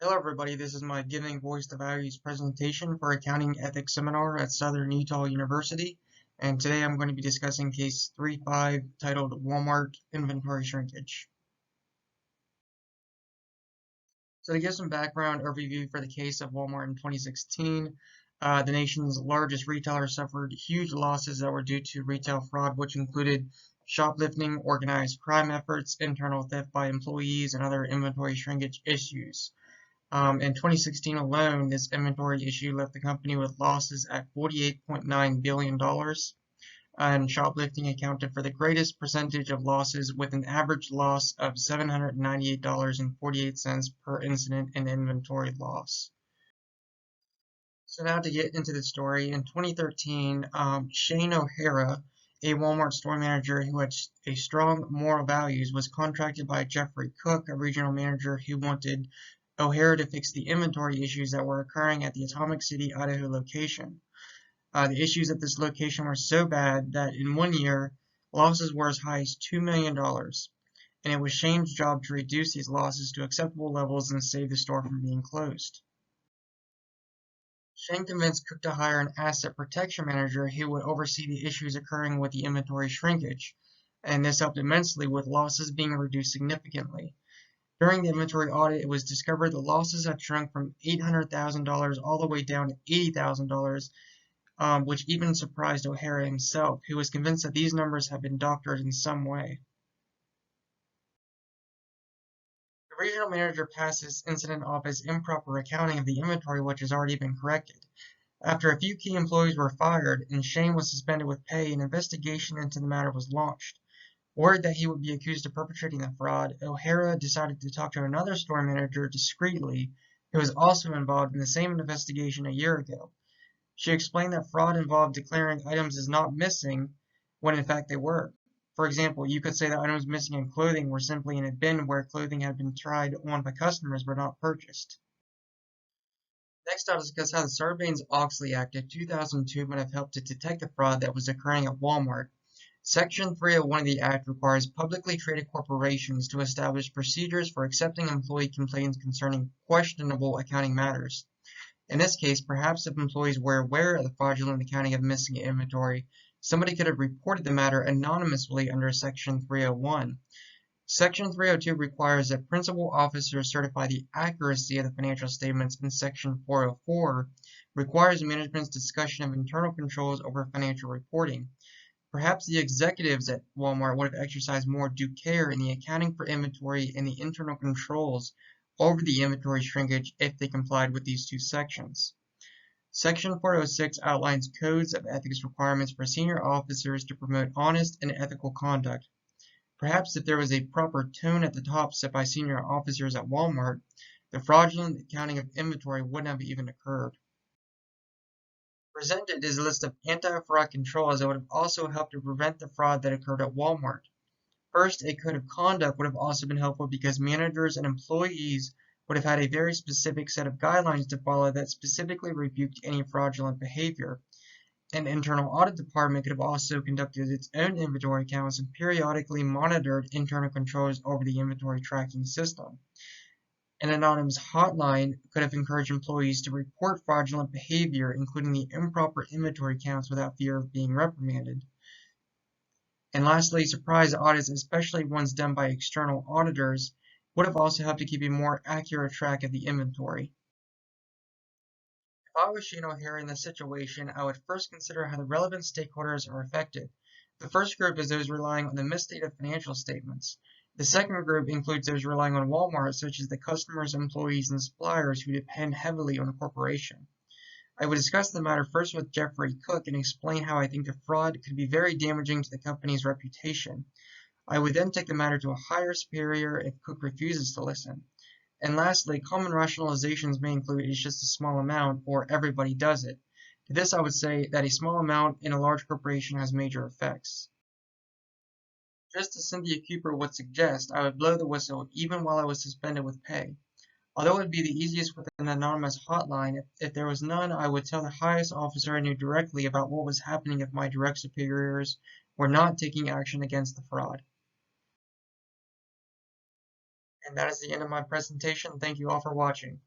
Hello everybody, this is my Giving Voice to Values presentation for Accounting Ethics Seminar at Southern Utah University, and today I'm going to be discussing case 3.5 titled Walmart Inventory Shrinkage. So to give some background overview for the case of Walmart in 2016, the nation's largest retailer suffered huge losses that were due to retail fraud, which included shoplifting, organized crime efforts, internal theft by employees, and other inventory shrinkage issues. In 2016 alone, this inventory issue left the company with losses at $48.9 billion, and shoplifting accounted for the greatest percentage of losses with an average loss of $798.48 per incident in inventory loss. So now to get into the story, in 2013, Shane O'Hara, a Walmart store manager who had a strong moral values, was contracted by Jeffrey Cook, a regional manager who wanted O'Hara to fix the inventory issues that were occurring at the Atomic City, Idaho location. The issues at this location were so bad that in 1 year, losses were as high as $2 million, and it was Shane's job to reduce these losses to acceptable levels and save the store from being closed. Shane convinced Cook to hire an asset protection manager who would oversee the issues occurring with the inventory shrinkage, and this helped immensely with losses being reduced significantly. During the inventory audit, it was discovered the losses had shrunk from $800,000 all the way down to $80,000, which even surprised O'Hara himself, who was convinced that these numbers had been doctored in some way. The regional manager passed this incident off as improper accounting of the inventory, which has already been corrected. After a few key employees were fired and Shane was suspended with pay, an investigation into the matter was launched. Worried that he would be accused of perpetrating the fraud, O'Hara decided to talk to another store manager discreetly who was also involved in the same investigation a year ago. She explained that fraud involved declaring items as not missing when in fact they were. For example, you could say that items missing in clothing were simply in a bin where clothing had been tried on by customers but not purchased. Next, I'll discuss how the Sarbanes-Oxley Act of 2002 might have helped to detect the fraud that was occurring at Walmart. Section 301 of the Act requires publicly traded corporations to establish procedures for accepting employee complaints concerning questionable accounting matters. In this case, perhaps if employees were aware of the fraudulent accounting of missing inventory, somebody could have reported the matter anonymously under Section 301. Section 302 requires that principal officers certify the accuracy of the financial statements, and Section 404 requires management's discussion of internal controls over financial reporting. Perhaps the executives at Walmart would have exercised more due care in the accounting for inventory and the internal controls over the inventory shrinkage if they complied with these two sections. Section 406 outlines codes of ethics requirements for senior officers to promote honest and ethical conduct. Perhaps if there was a proper tone at the top set by senior officers at Walmart, the fraudulent accounting of inventory wouldn't have even occurred. Presented is a list of anti-fraud controls that would have also helped to prevent the fraud that occurred at Walmart. First, a code of conduct would have also been helpful because managers and employees would have had a very specific set of guidelines to follow that specifically rebuked any fraudulent behavior. An internal audit department could have also conducted its own inventory counts and periodically monitored internal controls over the inventory tracking system. An anonymous hotline could have encouraged employees to report fraudulent behavior, including the improper inventory counts, without fear of being reprimanded. And lastly, surprise audits, especially ones done by external auditors, would have also helped to keep a more accurate track of the inventory. If I was Shane O'Hara in this situation, I would first consider how the relevant stakeholders are affected. The first group is those relying on the misstated financial statements. The second group includes those relying on Walmart, such as the customers, employees, and suppliers who depend heavily on the corporation. I would discuss the matter first with Jeffrey Cook and explain how I think the fraud could be very damaging to the company's reputation. I would then take the matter to a higher superior if Cook refuses to listen. And lastly, common rationalizations may include it's just a small amount or everybody does it. To this, I would say that a small amount in a large corporation has major effects. Just as Cynthia Cooper would suggest, I would blow the whistle even while I was suspended with pay. Although it would be the easiest with an anonymous hotline, if there was none, I would tell the highest officer I knew directly about what was happening if my direct superiors were not taking action against the fraud. And that is the end of my presentation. Thank you all for watching.